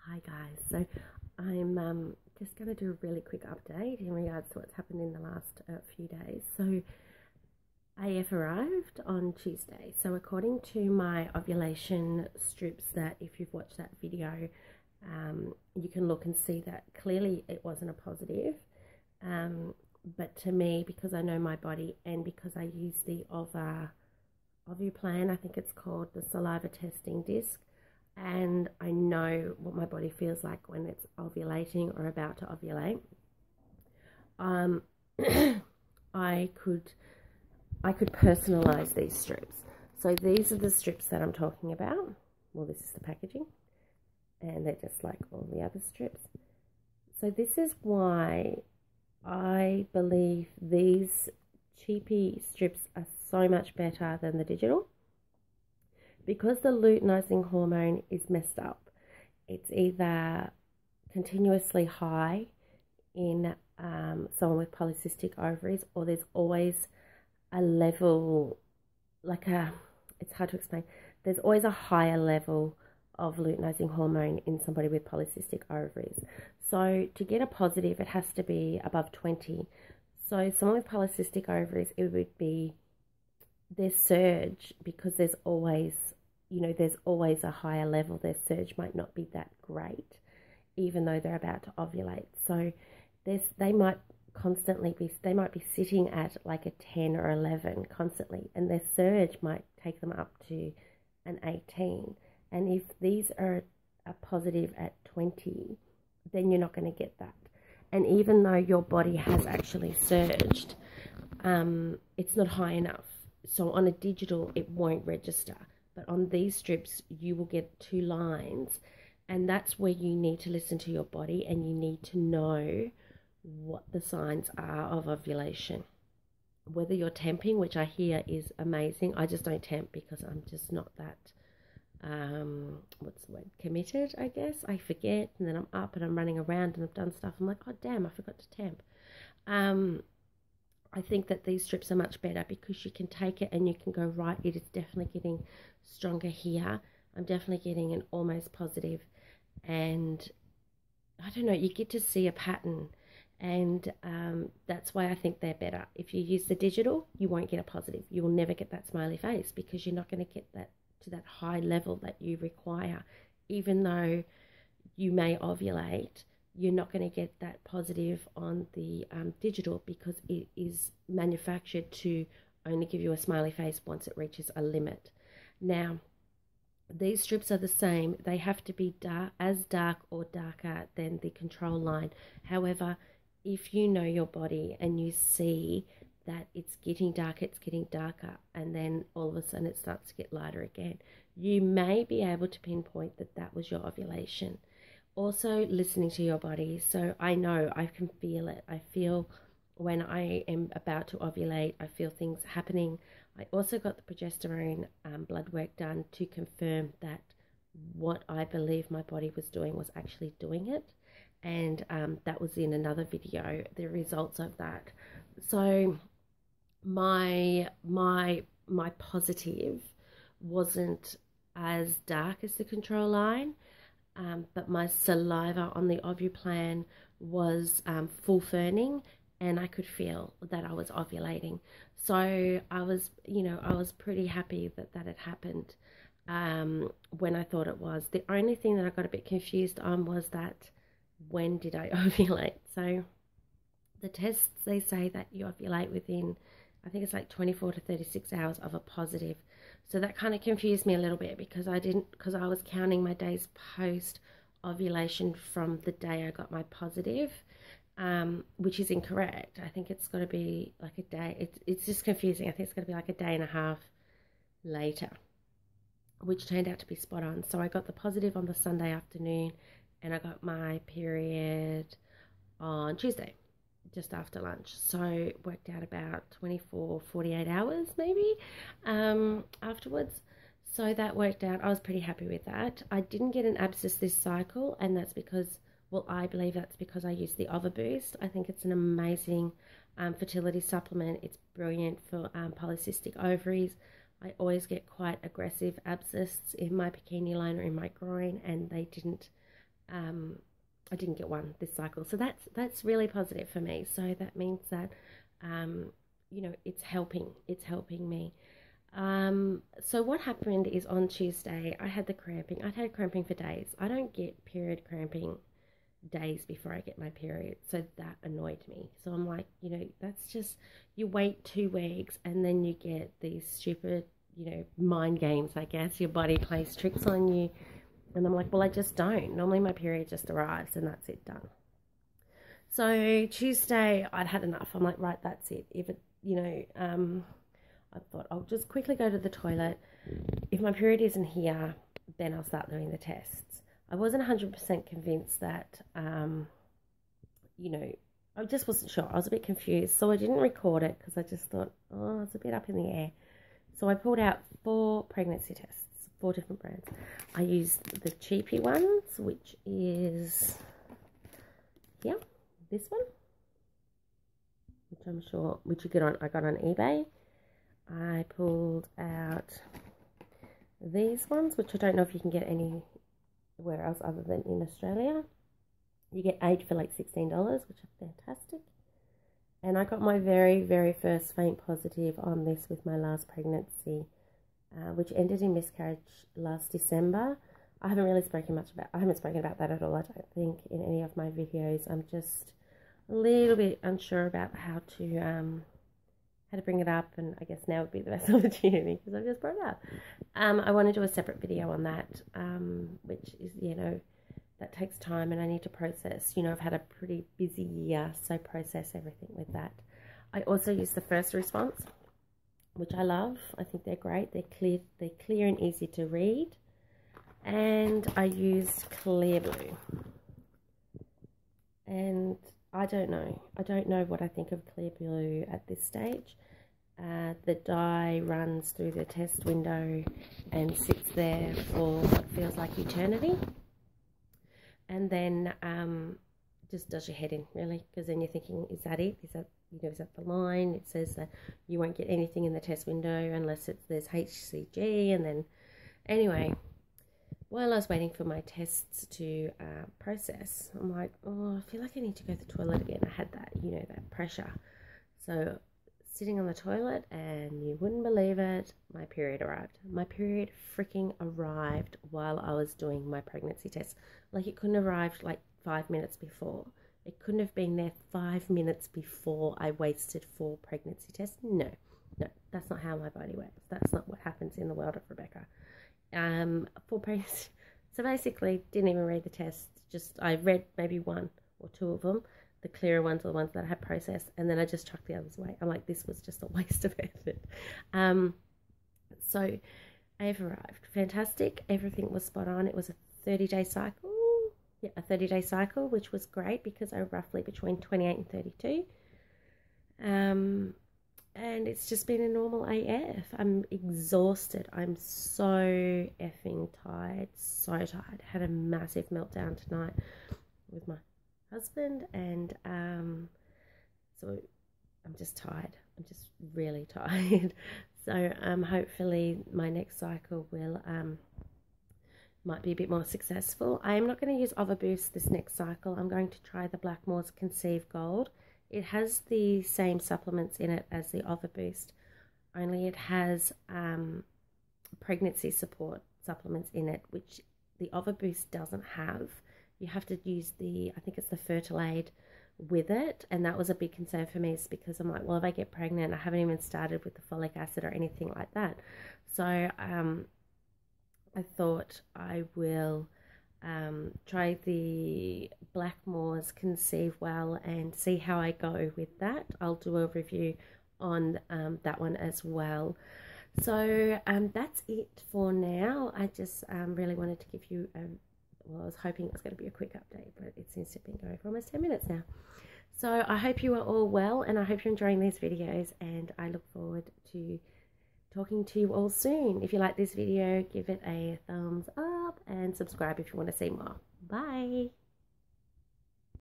Hi guys, so I'm just going to do a really quick update in regards to what's happened in the last few days. So AF arrived on Tuesday. So according to my ovulation strips, that if you've watched that video, you can look and see that clearly it wasn't a positive. But to me, because I know my body and because I use the Ovuplan, I think it's called, the saliva testing disc, and I know what my body feels like when it's ovulating or about to ovulate. I could personalize these strips. So these are the strips that I'm talking about. Well, this is the packaging, and they're just like all the other strips. So this is why I believe these cheapy strips are so much better than the digital. Because the luteinizing hormone is messed up, it's either continuously high in someone with polycystic ovaries, or there's always a level, it's hard to explain, there's always a higher level of luteinizing hormone in somebody with polycystic ovaries. So to get a positive, it has to be above 20. So someone with polycystic ovaries, it would be their surge, because there's always a higher level. Their surge might not be that great, even though they're about to ovulate. So they might be sitting at like a 10 or 11 constantly, and their surge might take them up to an 18. And if these are a positive at 20, then you're not going to get that. And even though your body has actually surged, it's not high enough. So on a digital, it won't register. But on these strips, you will get 2 lines. And that's where you need to listen to your body, and you need to know what the signs are of ovulation. Whether you're temping, which I hear is amazing. I just don't temp because I'm just not that, committed, I guess. I forget, and then I'm up and I'm running around and I've done stuff. I'm like, oh, damn, I forgot to temp. I think that these strips are much better because you can take it and you can go, right, it is definitely getting stronger here. I'm definitely getting an almost positive, and I don't know, you get to see a pattern, and that's why I think they're better. If you use the digital, you won't get a positive. You will never get that smiley face because you're not going to get that to that high level that you require. Even though you may ovulate, you're not going to get that positive on the digital, because it is manufactured to only give you a smiley face once it reaches a limit. Now, these strips are the same. They have to be as dark or darker than the control line. However, if you know your body and you see that it's getting darker, and then all of a sudden it starts to get lighter again, you may be able to pinpoint that that was your ovulation. Also, listening to your body. So I know, I can feel it. I feel when I am about to ovulate, I feel things happening. I also got the progesterone blood work done to confirm that what I believe my body was doing was actually doing it. And that was in another video, the results of that. So my positive wasn't as dark as the control line, but my saliva on the Ovuplan was full ferning, and I could feel that I was ovulating. So I was pretty happy that that had happened when I thought it was. The only thing that I got a bit confused on was that, when did I ovulate? So the tests, they say that you ovulate within, I think it's like 24 to 36 hours of a positive. So that kind of confused me a little bit, because I was counting my days post ovulation from the day I got my positive, which is incorrect. I think it's got to be like a day. It's just confusing. I think it's going to be like a day and a half later, which turned out to be spot on. So I got the positive on the Sunday afternoon, and I got my period on Tuesday, just after lunch. So it worked out about 48 hours maybe afterwards. So that worked out. I was pretty happy with that. I didn't get an abscess this cycle, and that's because, well, I believe that's because I used the OvaBoost. I think it's an amazing fertility supplement. It's brilliant for polycystic ovaries. I always get quite aggressive abscess in my bikini line or in my groin, and they didn't I didn't get one this cycle. So that's really positive for me. So that means that, you know, it's helping me. So what happened is on Tuesday, I had the cramping. I'd had cramping for days. I don't get period cramping days before I get my period. So that annoyed me. So I'm like, you know, that's just, you wait 2 weeks and then you get these stupid, you know, mind games, I guess. Your body plays tricks on you. And I'm like, well, I just don't. Normally my period just arrives and that's it, done. So Tuesday, I'd had enough. I'm like, right, that's it. If it, you know, I thought I'll just quickly go to the toilet. If my period isn't here, then I'll start doing the tests. I wasn't 100% convinced that, you know, I just wasn't sure. I was a bit confused. So I didn't record it because I just thought, oh, it's a bit up in the air. So I pulled out 4 pregnancy tests, 4 different brands. I used the cheapy ones, which is here, this one, which I'm sure, which you get on, I got on eBay. I pulled out these ones, which I don't know if you can get anywhere else other than in Australia. You get 8 for like $16, which are fantastic. And I got my very, very first faint positive on this with my last pregnancy, which ended in miscarriage last December. I haven't spoken about that at all, I don't think, in any of my videos. I'm just a little bit unsure about how to bring it up, and I guess now would be the best opportunity because I've just brought it up. I want to do a separate video on that, which is, you know, that takes time and I need to process. You know, I've had a pretty busy year, so process everything with that. I also use the First Response, which I love. I think they're great. They're clear and easy to read. And I used Clear Blue. And I don't know what I think of Clear Blue at this stage. The dye runs through the test window and sits there for what feels like eternity. And then just does your head in, really, because then you're thinking, is that it? Is that, you know, is that the line? It says that you won't get anything in the test window unless there's HCG. And then, anyway, while I was waiting for my tests to process, I'm like, oh, I feel like I need to go to the toilet again. I had that, you know, that pressure. So sitting on the toilet, and you wouldn't believe it, my period arrived. My period freaking arrived while I was doing my pregnancy test. Like, it couldn't have arrived like 5 minutes before. It couldn't have been there 5 minutes before I wasted 4 pregnancy tests. No, that's not how my body works. That's not what happens in the world of Rebecca. 4 pregnancy. So basically, didn't even read the tests. Just, I read maybe 1 or 2 of them. The clearer ones are the ones that I had processed, and then I just chucked the others away. I'm like, this was just a waste of effort. So I've arrived. Fantastic. Everything was spot on. It was a 30-day cycle. Yeah, a 30-day cycle, which was great because I'm roughly between 28 and 32. And it's just been a normal AF. I'm exhausted. I'm so effing tired. So tired. Had a massive meltdown tonight with my husband, and so I'm just tired. I'm just really tired. So hopefully my next cycle will might be a bit more successful. I am not going to use Ovaboost this next cycle. I'm going to try the Blackmores Conceive Gold. It has the same supplements in it as the Ovaboost, only it has pregnancy support supplements in it, which the Ovaboost doesn't have. You have to use the, I think it's the Fertilade with it, and that was a big concern for me, is because I'm like, well, if I get pregnant, I haven't even started with the folic acid or anything like that. So I thought I will try the Blackmores Conceive Well and see how I go with that. I'll do a review on that one as well. So that's it for now. I just really wanted to give you well, I was hoping it was going to be a quick update, but it seems to have been going for almost 10 minutes now. So I hope you are all well, and I hope you're enjoying these videos, and I look forward to talking to you all soon. If you like this video, give it a thumbs up and subscribe if you want to see more. Bye.